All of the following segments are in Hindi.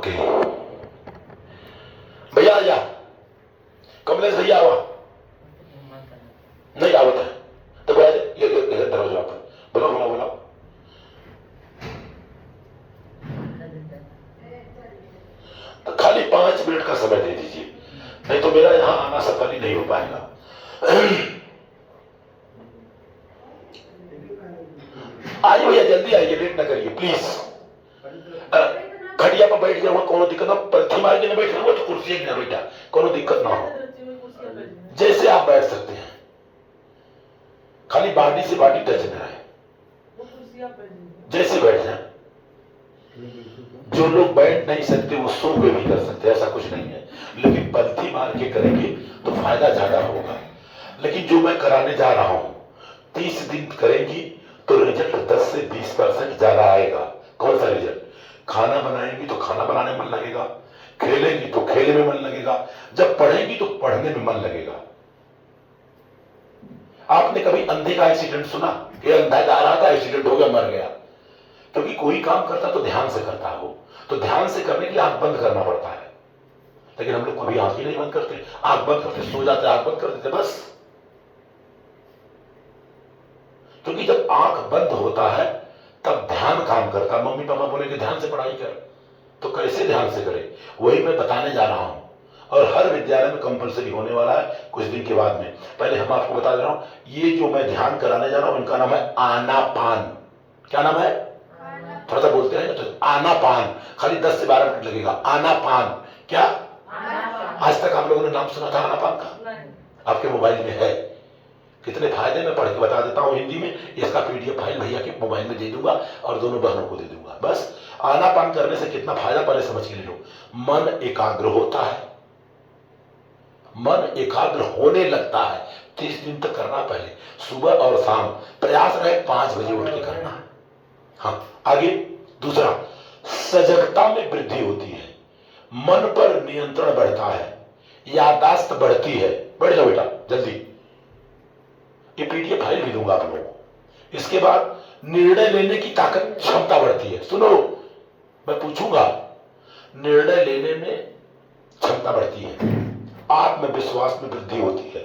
ओके भैया आ जा, कमलेश भैया आवा नहीं आवत है तो ये दरवाजा पर बोलो बोलो बोलो। तो खाली 5 मिनट का समय दे दीजिए, नहीं तो मेरा यहां आना सफल ही नहीं हो पाएगा। आइए भैया जल्दी आइए, लेट ना करिए प्लीज। खटिया पर बैठ जाऊंगा, कोनो दिक्कत ना, पलथी मार के ना बैठ रहा तो कुर्सी ना बैठा, कोनो दिक्कत ना हो, जैसे आप बैठ सकते हैं, खाली बॉडी से बॉडी टच ना रहे, जैसे बैठ जाए। जो लोग बैठ नहीं सकते वो सो के भी कर सकते, ऐसा कुछ नहीं है, लेकिन पलथी मार के करेंगे तो फायदा ज्यादा होगा। लेकिन जो मैं कराने जा रहा हूं 30 दिन करेंगी तो रिजल्ट 10 से 20% ज्यादा आएगा। कौन सा रिजल्ट? खाना बनाएंगी तो खाना बनाने में मन लगेगा, खेलेंगी तो खेलने में मन लगेगा, जब पढ़ेंगी तो पढ़ने में मन लगेगा। आपने कभी अंधे का एक्सीडेंट सुना? ये अंधा जा रहा था, एक्सीडेंट हो गया, मर गया? क्योंकि कोई काम करता तो ध्यान से करता हो, तो ध्यान से करने के लिए आंख बंद करना पड़ता है। लेकिन हम लोग कभी आंख ही नहीं बंद करते, आंख बंद करते सो जाते, आंख बंद कर देते बस। क्योंकि जब आंख बंद होता है तब ध्यान काम करता। मम्मी पापा बोले कि ध्यान से पढ़ाई कर, तो कैसे ध्यान से करे, वही मैं बताने जा रहा हूं। और हर विद्यालय में कंपलसरी होने वाला है कुछ दिन के बाद में। पहले हम आपको बता दे रहा हूं, ये जो मैं ध्यान कराने जा रहा हूं इनका नाम है आनापान। क्या नाम है? थोड़ा सा बोलते हैं तो आनापान, खाली 10 से 12 मिनट लगेगा। आनापान क्या? आज तक आप लोगों ने नाम सुना था आनापान का? आपके मोबाइल में है। कितने फायदे मैं पढ़ के बता देता हूं हिंदी में, इसका पीडीएफ फाइल भैया के मोबाइल में दे दूंगा और दोनों बहनों को दे दूंगा। बस आनापान करने से कितना फायदा पहले समझ के ले लो। मन एकाग्र होता है, मन एकाग्र होने लगता है। 30 दिन तक करना, पहले सुबह और शाम, प्रयास रहे 5 बजे उठ के करना है। हाँ आगे दूसरा, सजगता में वृद्धि होती है, मन पर नियंत्रण बढ़ता है, याददाश्त बढ़ती है। बढ़ जाओ बेटा जल्दी, ये पीडीएफ फाइल भी दूंगा आप लोगों को। इसके बाद निर्णय लेने की ताकत, क्षमता बढ़ती है। सुनो, मैं पूछूंगा, निर्णय लेने में क्षमता बढ़ती है, आत्मविश्वास में वृद्धि होती है,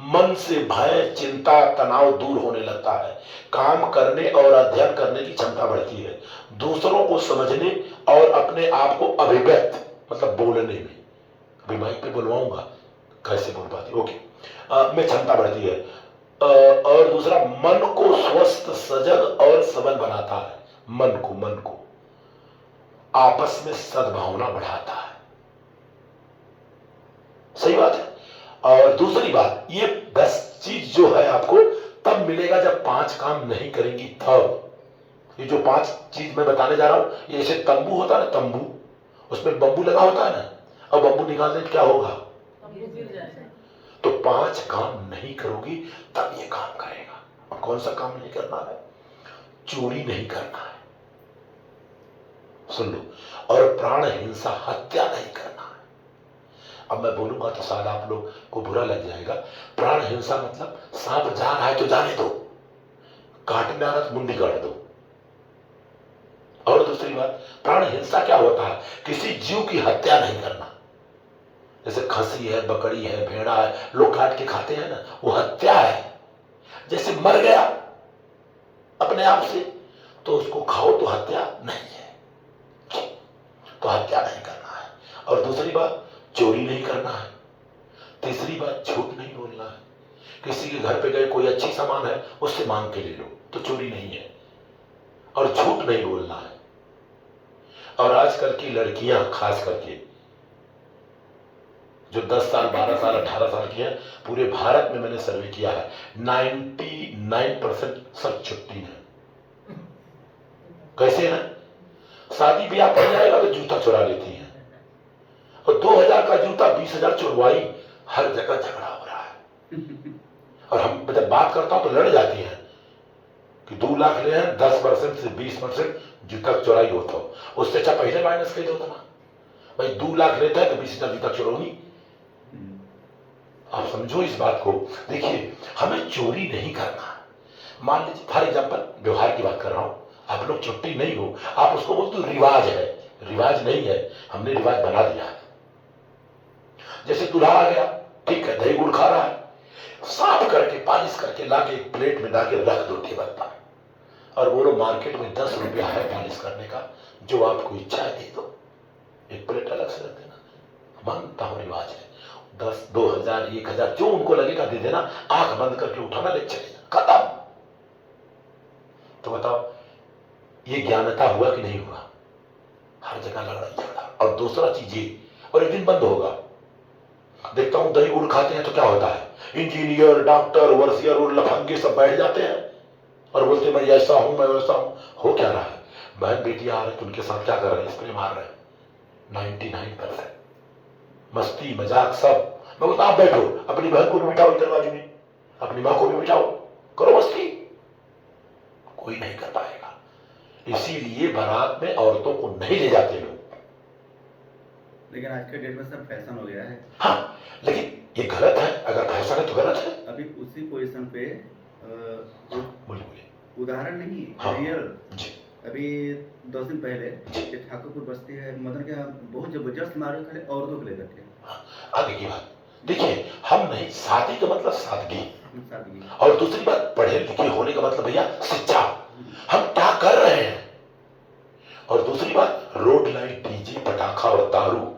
मन से भय चिंता तनाव दूर होने लगता है, काम करने और अध्ययन करने की क्षमता बढ़ती है, दूसरों को समझने और अपने आप को अभिव्यक्त मतलब बोलने में, अभी माइक पे बुलवाऊंगा कैसे बोल पाती, ओके, में क्षमता बढ़ती है। और दूसरा, मन को स्वस्थ सजग और सबल बनाता है। मन को आपस में सद्भावना बढ़ाता है। सही बात है। और दूसरी बात, ये 10 चीज जो है आपको तब मिलेगा जब 5 काम नहीं करेंगी तब। ये जो 5 चीज मैं बताने जा रहा हूं, ये जैसे तंबू होता है ना, तंबू, उसमें बंबू लगा होता है ना, और बंबू निकालने में क्या होगा? तो 5 काम नहीं करोगी तब ये काम करेगा। और कौन सा काम नहीं करना है? चोरी नहीं करना है, सुन लो, और प्राण हिंसा हत्या नहीं करना है। अब मैं बोलूंगा तो शायद आप लोग को बुरा लग जाएगा। प्राण हिंसा मतलब सांप जा रहा है तो जाने दो, काटने आ रहा तो मुंडी काट दो। और दूसरी बात, प्राण हिंसा क्या होता है? किसी जीव की हत्या नहीं करना। जैसे खसी है, बकरी है, भेड़ा है, लोग काट के खाते हैं ना, वो हत्या है। जैसे मर गया अपने आप से तो उसको खाओ तो हत्या नहीं है, तो हत्या नहीं करना है। और दूसरी बात, चोरी नहीं करना है। तीसरी बात, झूठ नहीं बोलना है। किसी के घर पे गए, कोई अच्छी सामान है उससे मांग के ले लो तो चोरी नहीं है। और झूठ नहीं बोलना है। और आजकल की लड़कियां खास करके जो 10 साल 12 साल 18 साल की है, पूरे भारत में मैंने सर्वे किया है, 99% सब छुट्टी है। कैसे है? शादी ब्याह कर जाएगा तो जूता चुरा लेती है, और 2000 का जूता 20,000 चुरवाई, हर जगह झगड़ा हो रहा है। और हम जब बात करता हूं तो लड़ जाती है कि 2 लाख ले हैं, 10% से 20% जूता चुराई होता हो। उससे अच्छा पहले माइनस कर दो ना भाई, 2 लाख लेता है तो 20,000 जूता चुरानी। आप समझो इस बात को। देखिए, हमें चोरी नहीं करना। मान लीजिए फॉर एग्जाम्पल, व्यवहार की बात कर रहा हूं, आप लोग छुट्टी नहीं हो, आप उसको बोलते हो रिवाज है, रिवाज नहीं है, हमने रिवाज बना दिया है। जैसे दूल्हा आ गया, ठीक है, दही गुड़ खा रहा है, साफ करके पालिश करके लाके एक प्लेट में लाके रख दो टेबल पर, और बोलो मार्केट में 10 रुपया है पालिश करने का, जो आपको इच्छा है दे दो, एक प्लेट अलग से रख देना। मानता हूं रिवाज है, 10, 2000, 1000 जो उनको लगेगा दे देना, आंख बंद करके उठाना, ले चले जाना, खत्म। तो बताओ ये ज्ञानता हुआ कि नहीं हुआ? हर जगह लड़ाई झगड़ा। और दूसरा चीज ये, और एक दिन बंद होगा। देखता हूं दही गुड़ खाते हैं तो क्या होता है, इंजीनियर, डॉक्टर, वर्सियर और लफंगे सब बैठ जाते हैं और बोलते मैं ऐसा हूं, मैं वैसा हूं। हो क्या रहा है? बहन बेटियां आ रहे तो उनके साथ क्या कर रहे हैं? स्प्रे मार रहे हैं। 99% मस्ती मजाक सब। मैं बोलता आप बैठो, अपनी बहन को भी बिठाओ इधर बाजू में, अपनी माँ को भी बिठाओ, करो मस्ती। कोई नहीं कर पाएगा। इसीलिए बारात में औरतों को नहीं ले जाते लोग। लेकिन आज के डेट में सब फैशन हो गया है। हाँ, लेकिन ये गलत है। अगर फैशन है तो गलत है। अभी उसी पोजीशन पे बोलिए। उदाहरण नहीं, हाँ, रियल जी। अभी 10 दिन पहले ठाकुरपुर बस्ती है, मदन के बहुत जबरदस्त मारे खड़े औरतों को लेकर के। हाँ, आगे की बात देखिए, हम नहीं, शादी का मतलब सादगी, सादगी। और दूसरी बात पढ़े लिखे होने का मतलब भैया शिक्षा, हम क्या कर रहे हैं। और दूसरी बात रोड लाइट, डीजे, पटाखा और दारू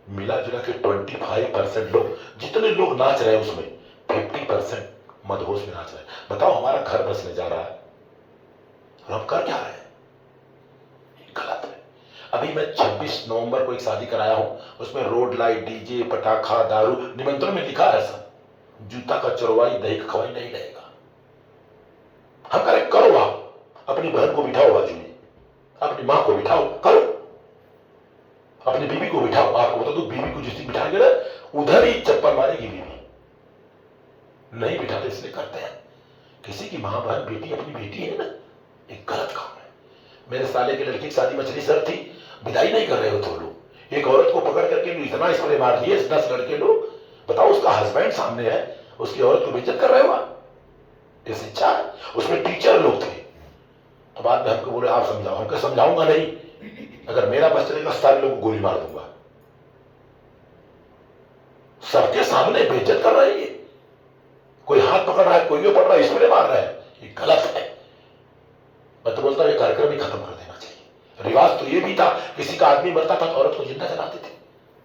मिला जुला के 25% लोग, जितने लोग नाच रहे हैं उसमें 50% मदहोश में नाच रहे हैं। बताओ हमारा घर बसने जा रहा है और हम कर क्या रहे हैं? गलत है। अभी मैं 26 नवंबर को एक शादी कराया हूं, उसमें रोड लाइट, डीजे, पटाखा, दारू, निमंत्रण में लिखा है सब, जूता का चरवाई, दही का खवाई नहीं रहेगा। हम करें, करो। आप अपनी बहन को बिठाओ बाजू में, अपनी मां को बिठाओ, करो। अपनी बीवी को बिठाओ। आपको बता दो, बीवी को जिस दिन बिठाएंगे ना, उधर ही चप्पल मारेगी बीवी। नहीं बिठाते इसलिए करते हैं। किसी की मां, बहन, बेटी अपनी बेटी है ना, एक गलत काम है। मेरे साले के लड़की की शादी मछली सर थी, विदाई नहीं कर रहे हो तो लोग एक औरत को पकड़ करके इतना स्प्रे मार दिए 10 लड़के लोग। बताओ, उसका हस्बैंड सामने है, उसकी औरत को बेइज्जत कर रहे हो आप? ये शिक्षा है। उसमें टीचर लोग थे, तो बाद में हमको बोले आप समझाओ। हमको समझाऊंगा नहीं, अगर मेरा बस चलेगा सारे लोग गोली मार दूंगा। सबके सामने बेइज्जत कर रहे हैं। कोई हाथ पकड़ रहा है, कोई भी पकड़ रहा है, स्प्रे मार रहा है, ये गलत है। मैं तो बोलता हूं ये कार्यक्रम ही खत्म कर देना चाहिए। रिवाज तो ये भी था, किसी का आदमी मरता था तो औरत को जिंदा जलाते थे,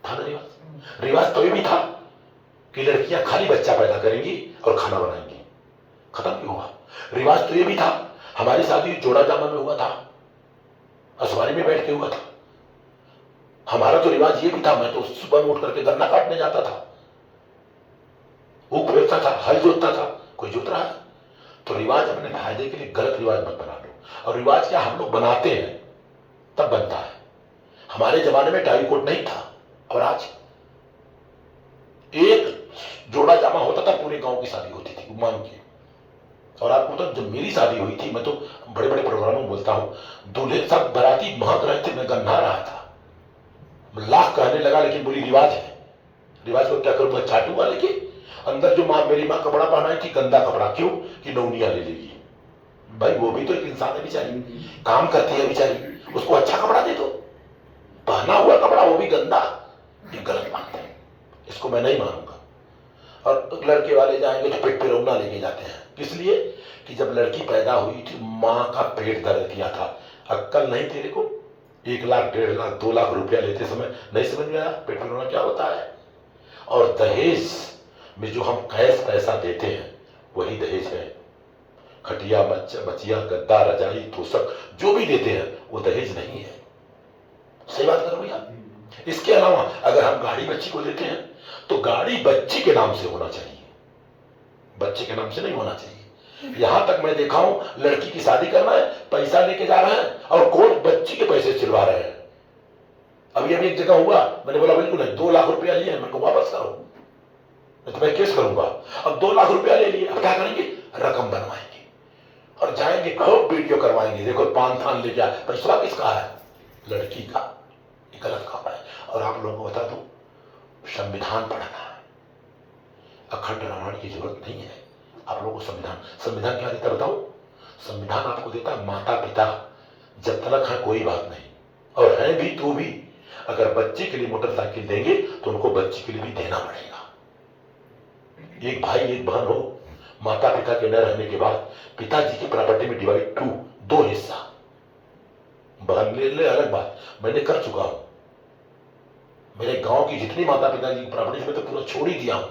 था ना रिवाज। रिवाज तो ये भी था कि लड़कियां खाली बच्चा पैदा करेंगी और खाना बनाएंगी, खत्म क्यों हुआ? रिवाज तो ये भी था, हमारी शादी जोड़ा जामा में हुआ था, असवारी में बैठ के हुआ था। हमारा तो रिवाज ये भी था, मैं तो सुबह में उठ करके गन्ना काटने जाता था, ऊख फेरता था, हल जोतता था। कोई जोत रहा है? तो रिवाज अपने फायदे के लिए गलत रिवाज मत बना लो। और रिवाज क्या हम लोग बनाते हैं तब बनता है। हमारे जमाने में टाई कोट नहीं था, और आज एक जोड़ा जामा होता था, पूरे गांव की शादी होती थी मांग की। और आपको तो जब मेरी शादी हुई थी, मैं तो बड़े बड़े प्रोग्रामों में बोलता हूं, दूल्हे सब बाराती महक रहे थे, मैं गन्ना रहा था। लाख कहने लगा, लेकिन बोली रिवाज है। रिवाज को क्या करूंगा? चाटूंगा। लेकिन अंदर जो मां, मेरी मां कपड़ा पहनाई थी, गंदा कपड़ा, क्यों? कि नौनिया ले लेगी। भाई वो भी तो एक इंसान है बेचारी, काम करती है बेचारी, उसको अच्छा कपड़ा दे दो। पहना हुआ कपड़ा वो भी गंदा, ये गलत बात है, इसको मैं नहीं मानूंगा। और लड़के वाले जाएंगे तो पेट पे रौना लेके जाते हैं, इसलिए कि जब लड़की पैदा हुई थी मां का पेट दर्द किया था। अक्कल नहीं तेरे को? 1 लाख, 1.5 लाख, 2 लाख रुपया लेते समय नहीं समझ में आया पेट में रोना क्या होता है? और दहेज में जो हम कैश पैसा देते हैं वही दहेज है। खटिया, बचिया, गद्दा, रजाई, तोशक जो भी देते हैं वो दहेज नहीं है। सही बात कर भैया। इसके अलावा अगर हम गाड़ी बच्ची को देते हैं तो गाड़ी बच्ची के नाम से होना चाहिए, बच्चे के नाम से नहीं होना चाहिए। यहां तक मैं देखा हूं, लड़की की शादी करना है, पैसा लेके जा रहे हैं और कोर्ट बच्ची के पैसे चिलवा रहे हैं। अभी एक जगह हुआ, मैंने बोला बिल्कुल नहीं, 2 लाख रुपया लिए, मेरे को वापस करो, तो मैं केस करूंगा। अब 2 लाख रुपया ले लिए, अब क्या करेंगे? रकम बनवाएंगे और जाएंगे, खूब वीडियो करवाएंगे, देखो पान थान ले गया। पैसा किसका है? लड़की का। ये गलत काम है। और आप लोगों को बता दूं, संविधान पढ़ना है, अखंड रामायण की जरूरत नहीं है। आप लोगों को संविधान क्या देता बताऊं? संविधान आपको देता है माता पिता जब तलक है कोई बात नहीं, और हैं भी तो भी अगर बच्चे के लिए मोटरसाइकिल देंगे तो उनको बच्चे के लिए भी देना पड़ेगा। एक भाई एक बहन हो, माता पिता के न रहने के बाद पिताजी की प्रॉपर्टी में डिवाइड दो हिस्सा, बहन ले ले अलग बात, मैंने कर चुका हूं। मेरे गांव की जितनी माता पिता की प्रॉपर्टी में तो पूरा छोड़ ही दिया हूं।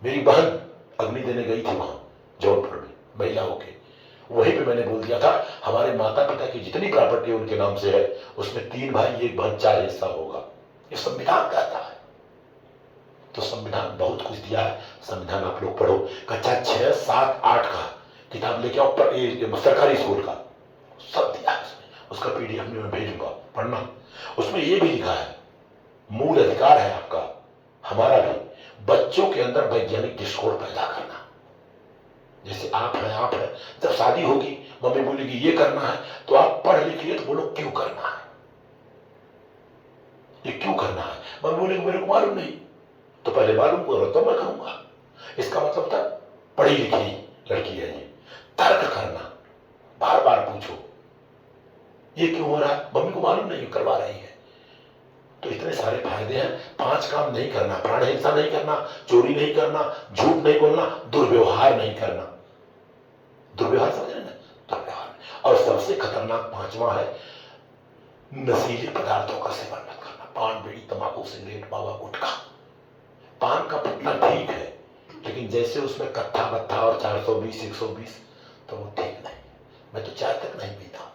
मेरी बहन अग्नि देने गई थी वहां जौनपुर में महिलाओं के, वहीं पे मैंने बोल दिया था हमारे माता पिता की जितनी प्रॉपर्टी उनके नाम से है उसमें 3 भाई 1 बहन 4 हिस्सा होगा। ये संविधान कहता है। तो संविधान बहुत कुछ दिया है। संविधान आप लोग पढ़ो, कक्षा 6, 7, 8 का किताब लेके आओ, सरकारी स्कूल का सब दिया है उसमें। उसका पीडीएफ में मैं भेजूंगा, पढ़ना। उसमें ये भी लिखा है मूल अधिकार है आपका, हमारा भी, बच्चों के अंदर वैज्ञानिक दृष्टिकोण पैदा करना। जैसे आप हैं, जब शादी होगी मम्मी बोलेगी ये करना है तो आप पढ़ लिख लिए तो बोलो क्यों करना है, ये क्यों करना है। मम्मी बोलेगी मेरे को मालूम नहीं, तो पहले मालूम करो तो मैं कहूंगा। इसका मतलब था पढ़ी लिखी लड़की है ये, तर्क करना, बार बार पूछो ये क्यों हो रहा है, मम्मी को मालूम नहीं करवा रही है। तो इतने सारे फायदे हैं। 5 काम नहीं करना, प्राण हिंसा नहीं करना, चोरी नहीं करना, झूठ नहीं बोलना, दुर्व्यवहार नहीं करना। दुर्व्यवहार समझ रहे ना, दुर्व्यवहार। और सबसे खतरनाक 5वां है नशीले पदार्थों का सेवन मत करना। पान, बीड़ी, तंबाकू, सिगरेट, मावा, गुटखा। पान का पत्ता ठीक है, लेकिन जैसे उसमें कत्था बत्था और 420, 120 तो वो ठीक नहीं। मैं तो चाय तक नहीं पीता।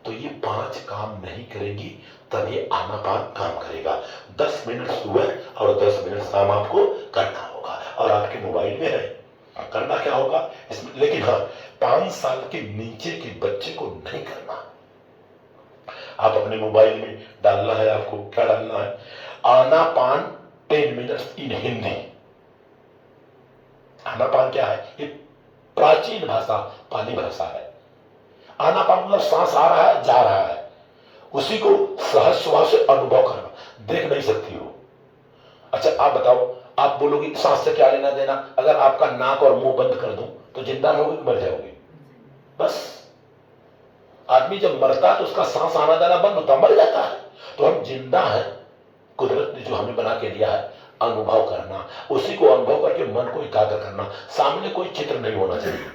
तो ये 5 काम नहीं करेगी तब ये आनापान काम करेगा। 10 मिनट सुबह और 10 मिनट शाम आपको करना होगा और आपके मोबाइल में है। करना क्या होगा इसमें, लेकिन हाँ 5 साल के नीचे के बच्चे को नहीं करना। आप अपने मोबाइल में डालना है, आपको क्या डालना है, आनापान 10 मिनट्स इन हिंदी। आनापान क्या है, ये प्राचीन भाषा पाली भाषा है। आनापान मतलब सांस आ रहा है जा रहा है, उसी को सहज श्वास से अनुभव करना। देख नहीं सकती हो। अच्छा आप बताओ, आप बोलोगे सांस से क्या लेना देना, अगर आपका नाक और मुंह बंद कर दूं तो जिंदा रहोगे मर जाओगे। बस आदमी जब मरता है तो उसका सांस आना जाना बंद होता, मर जाता है। तो हम जिंदा हैं, कुदरत ने जो हमें बना के दिया है, अनुभव करना, उसी को अनुभव करके मन को एकाग्र करना। सामने कोई चित्र नहीं होना चाहिए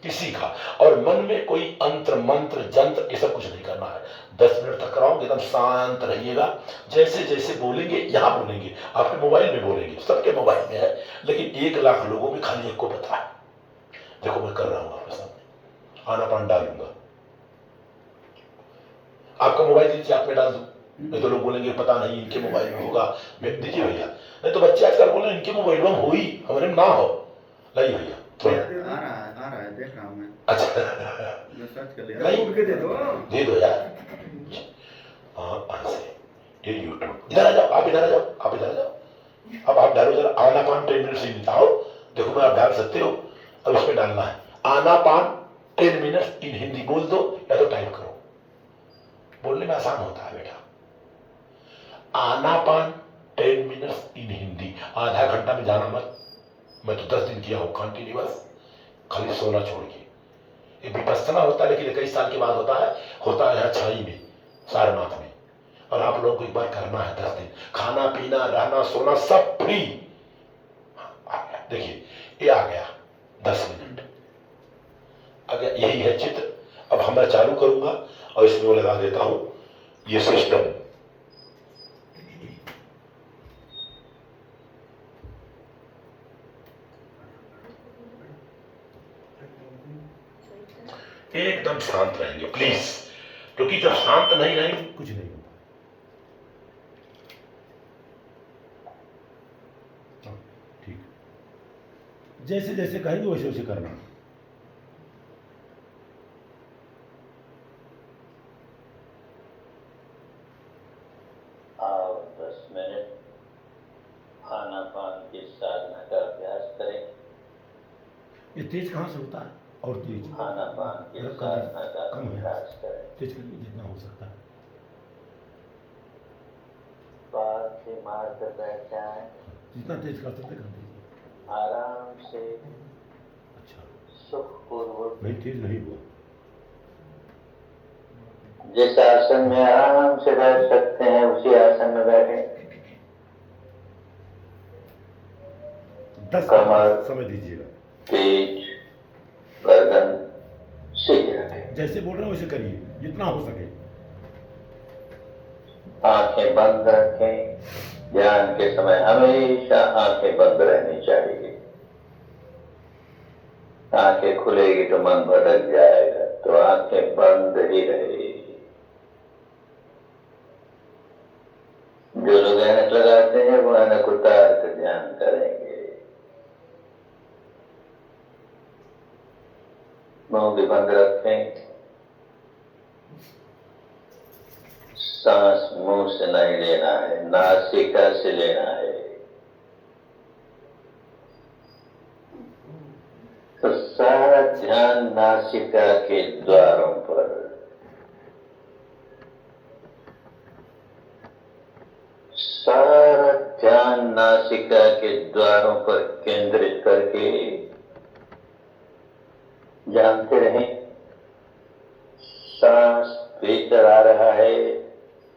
किसी का, और मन में कोई अंत्र मंत्र जंत्र ये सब कुछ नहीं करना है। 10 मिनट तक कराओगे, एकदम शांत रहिएगा। जैसे जैसे बोलेंगे, यहां बोलेंगे, आपके मोबाइल में बोलेंगे, सबके मोबाइल में है, लेकिन 1 लाख लोगों में खाली एक को पता है। देखो मैं कर रहा हूं आपके सामने, आनापान डालूंगा, आपका मोबाइल दीजिए, आप में डाल दूं। नहीं तो लोग बोलेंगे पता नहीं इनके मोबाइल में होगा, मैं दीजिए भैया। नहीं तो बच्चे आजकल बोले इनके मोबाइल में हो ही, हमारे में ना हो। लाइए भैया थोड़ा। आ रहा है, देख रहा हूं मैं। अच्छा मैं सर्च कर लिया। नहीं दे दो यार। हाँ ऐसे ये यूट्यूब, इधर आ जाओ, आप इधर आ जाओ, आप इधर आ जाओ। अब आप डालो जरा आनापान 10 मिनट से आओ, देखो मैं आप डाल सकते हो। अब इसमें डालना है आनापान 10 मिनट इन हिंदी, बोल दो या तो टाइप करो, बोलने में आसान होता है बेटा। आनापान 10 मिनट इन हिंदी, आधा घंटा में जाना मत। मैं तो 10 दिन किया हूं कंटिन्यूअस, खाली सोना छोड़ के। ये विपස්සना होता है लेकिन 21 साल के बाद होता है यहाँ छाई में, सारनाथ में। और आप लोगों को एक बार करना है 10 दिन, खाना पीना रहना सोना सब फ्री। देखिए ये आ गया 10 मिनट, अगर यही है चित्र। अब हम मैं चालू करूंगा और इसमें वो लगा देता हूं ये सिस्टम। एकदम शांत रहेंगे प्लीज, क्योंकि जब शांत नहीं रहेंगे कुछ नहीं होगा। ठीक, जैसे जैसे कहेंगे वैसे वैसे करना। आप 10 मिनट आनापान की साधना का अभ्यास करें। ये तेज कहाँ से होता है, और तेज आनापान की साधना का कम है, अभ्यास करें। तेज करिए जितना हो सकता है। बात से मार कर बैठ जाएं, जितना तेज कर सकते कर दीजिए। आराम से अच्छा सुखपूर्वक नहीं तेज नहीं हुआ, जिस आसन में आराम से बैठ सकते हैं उसी आसन में बैठे। 10 कमर, समय दीजिएगा। पीठ, गर्दन सीधी रखें। जैसे बोल रहे हो वैसे करिए जितना हो सके। आंखें बंद रखें। ध्यान के समय हमेशा आंखें बंद रहनी चाहिए। आंखें खुलेगी तो मन भटक जाएगा, तो आंखें बंद ही रहेगी। जो लोग ऐनक लगाते हैं वो ऐनक उतार कर ध्यान करेंगे। मुंह भी बंद रखें। सांस मुंह से नहीं लेना है, नासिका से लेना है। तो सारा ध्यान नासिका के द्वारों पर। सारा ध्यान नासिका के द्वारों पर केंद्रित करके जानते रहें। सांस भीतर आ रहा है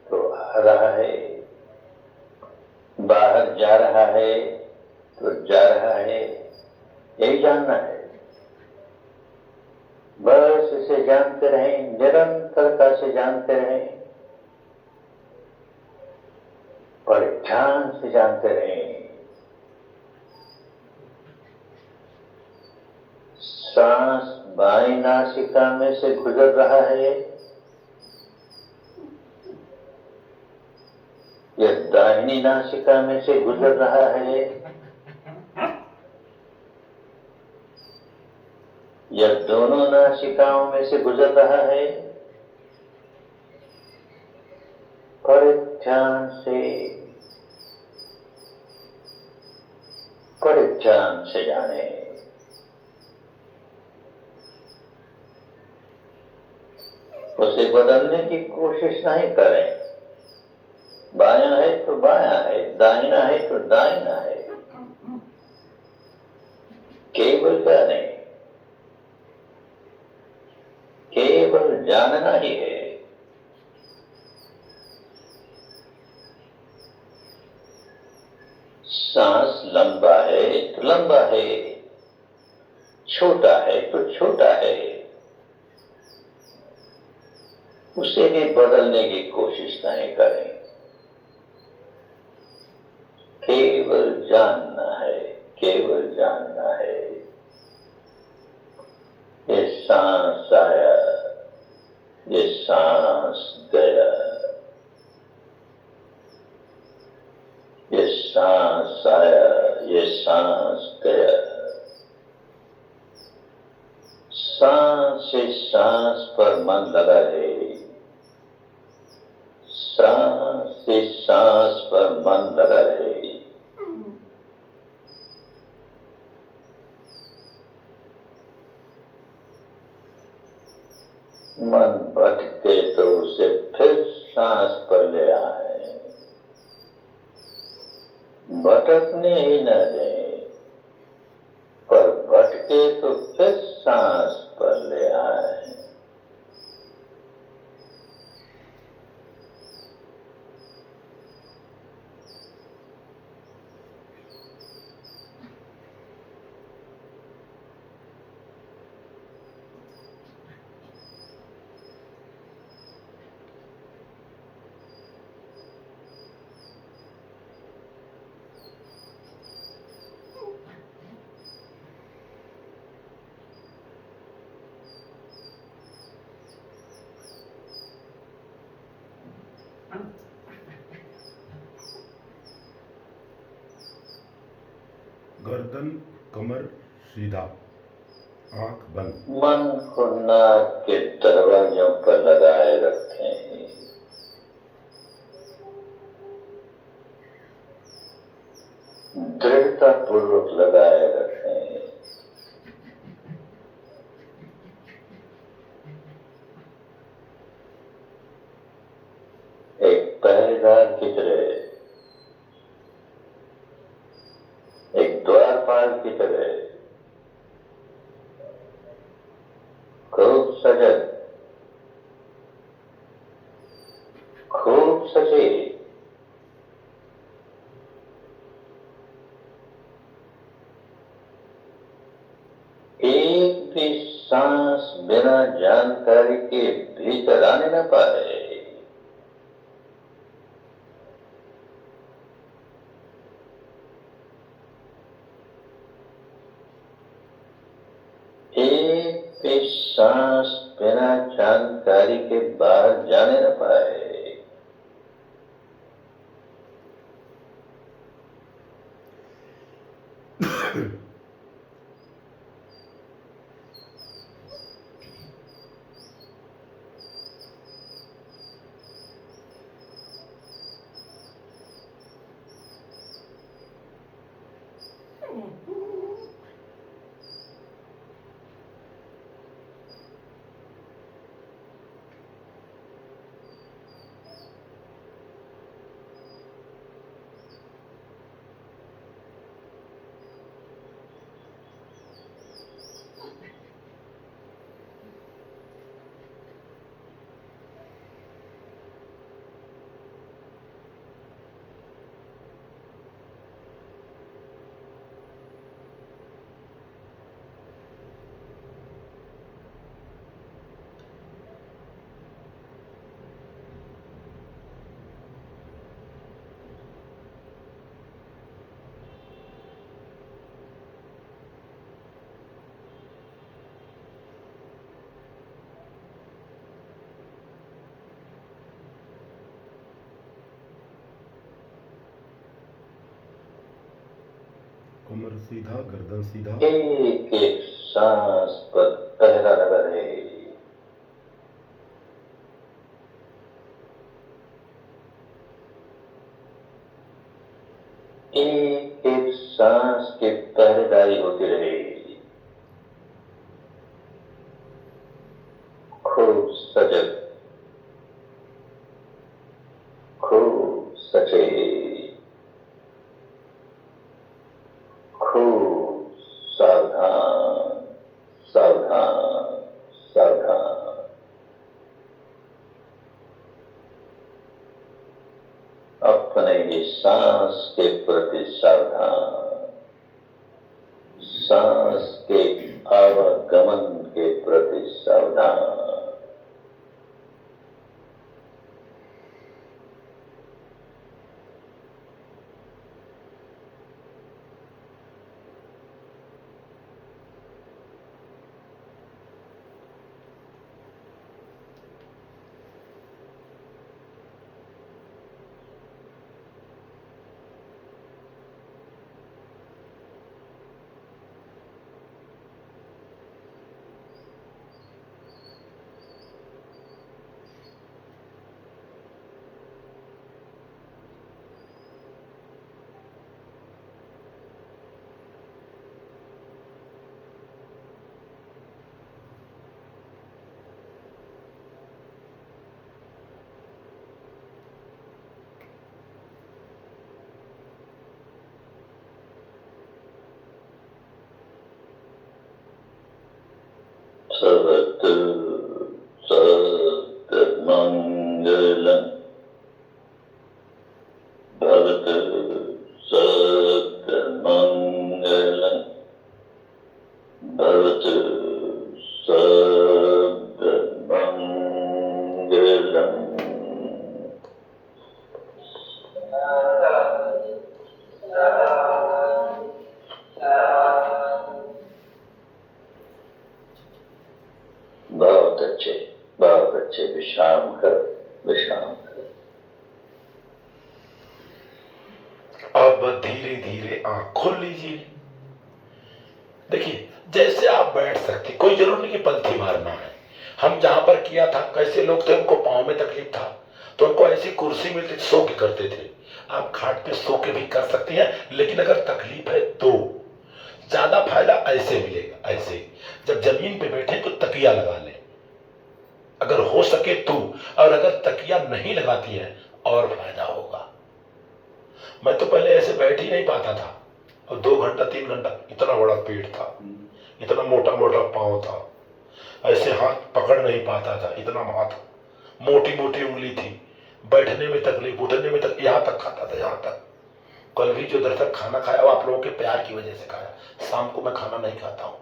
तो आ रहा है, बाहर जा रहा है तो जा रहा है, यही जानना है। बस इसे जानते रहें, निरंतरता से जानते रहें और ध्यान से जानते रहें। सांस बाईं नासिका में से गुजर रहा है या दाहिनी नासिका में से गुजर रहा है या दोनों नासिकाओं में से गुजर रहा है, बड़े ध्यान से जाने। उसे बदलने की कोशिश नहीं करें। बायां है तो बायां है, दाहिना है तो दाहिना है, केवल जाने, केवल जानना ही है। सांस लंबा है तो लंबा है, छोटा है तो छोटा है, उसे भी बदलने की कोशिश नहीं करें। केवल जानना है, केवल जानना है। ये सांस आया, ये सांस गया, ये सांस आया, ये सांस गया। सांस से सांस पर मन लगा है, सांस से सांस पर मन लगा है। मन भटके तो उसे फिर सांस पर ले आए, भटकने ही न दें, पर भटके तो फिर सांस पर ले आए। गर्दन कमर सीधा, आंख बंद। मन को नाक के दरवाजों पर लगाए रखें। दृढ़ता पूर्वक लगाए रखें। एक पहरेदार की तरह, एक द्वारपाल की तरह खूब सजग, खूब सचे। एक भी सांस बिना जानकारी के भीतर आने न पाए। एक भी सांस बिना जानकारी के बाहर जाने न पाए। कमर सीधा, गर्दन सीधा। एक एक सांस पर पहरा लगा रहे। एक एक सांस की पहरेदारी होती रहे। खूब सजग, खूब सचेत, खूब सावधान, सावधान, सावधान। अपने ही सांस के प्रति सावधान, सांस के आवागमन के प्रति सावधान। सर्वत्र सत्मंगलम् भवतु, सत्मंगलम् भवतु, सत्मंगलम्। बहुत अच्छे, विश्राम कर, विश्राम कर। अब धीरे धीरे आंख खोल लीजिए। देखिए, जैसे आप बैठ सकते, कोई जरूर नहीं कि पलथी मारना है। हम जहां पर किया था, कैसे लोग थे, उनको पांव में तकलीफ था तो उनको ऐसी कुर्सी मिलती, सो के करते थे। आप खाट पे सो के भी कर सकती हैं, लेकिन अगर तकलीफ है तो ज्यादा फायदा ऐसे मिलेगा। ऐसे जब जमीन पे बैठे तो तकिया लगा लें, अगर हो सके तो। और अगर तकिया नहीं लगाती है और फायदा होगा। मैं तो पहले ऐसे बैठ ही नहीं पाता था, और 2 घंटा 3 घंटा, इतना बड़ा पेट था, इतना मोटा मोटा पांव था, ऐसे हाथ पकड़ नहीं पाता था, इतना हाथ, मोटी मोटी उंगली थी, बैठने में तकलीफ, उठने में तकलीफ, यहाँ तक खाता था, यहाँ तक। कल भी जो देर तक खाना खाया वो आप लोगों के प्यार की वजह से खाया। शाम को मैं खाना नहीं खाता हूँ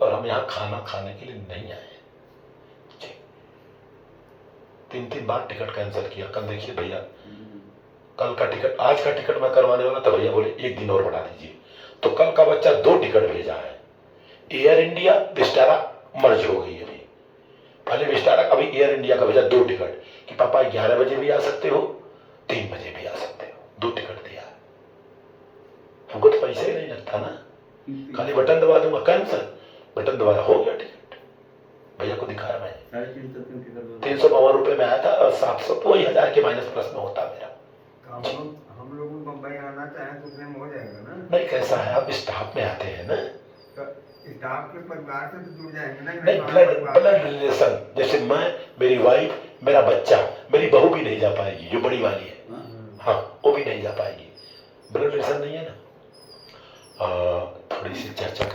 और हम यहाँ खाना खाने के लिए नहीं आए। 3-3 बार टिकट कैंसिल किया। कल देखिए भैया, कल का टिकट, आज का टिकट मैं करवाने वाला था, भैया बोले 1 दिन और बढ़ा दीजिए। तो कल का बच्चा 2 टिकट भेजा है। एयर इंडिया विस्टारा मर्ज हो गई अभी, पहले विस्टारा, अभी एयर इंडिया का भेजा 2 टिकट कि पापा 11 बजे भी आ सकते हो, 3 बजे भी आ सकते हो। 2 टिकट दिया। हमको तो पैसे ही नहीं लगता ना, खाली बटन दबा दूंगा, कैंसिल, बटन दबाया, हो गया टिकट। भैया को दिखाया मैं, 352 रुपये में आया था और 700 तो वही 1000 के माइनस प्लस में होता मेरा। हम लोग मुंबई आना चाहें तो उसमें हो जाएगा ना? नहीं, कैसा है, आप स्टाफ में आते हैं ना, तो स्टाफ के परिवार से तो जुड़ जाएंगे ना? नहीं, ब्लड रिलेशन, जैसे मैं, मेरी वाइफ, मेरा बच्चा, मेरी बहू भी नहीं जा पाएगी जो बड़ी वाली है, हाँ वो भी नहीं जा पाएगी, ब्लड रिलेशन नहीं है ना। थोड़ी सी चर्चा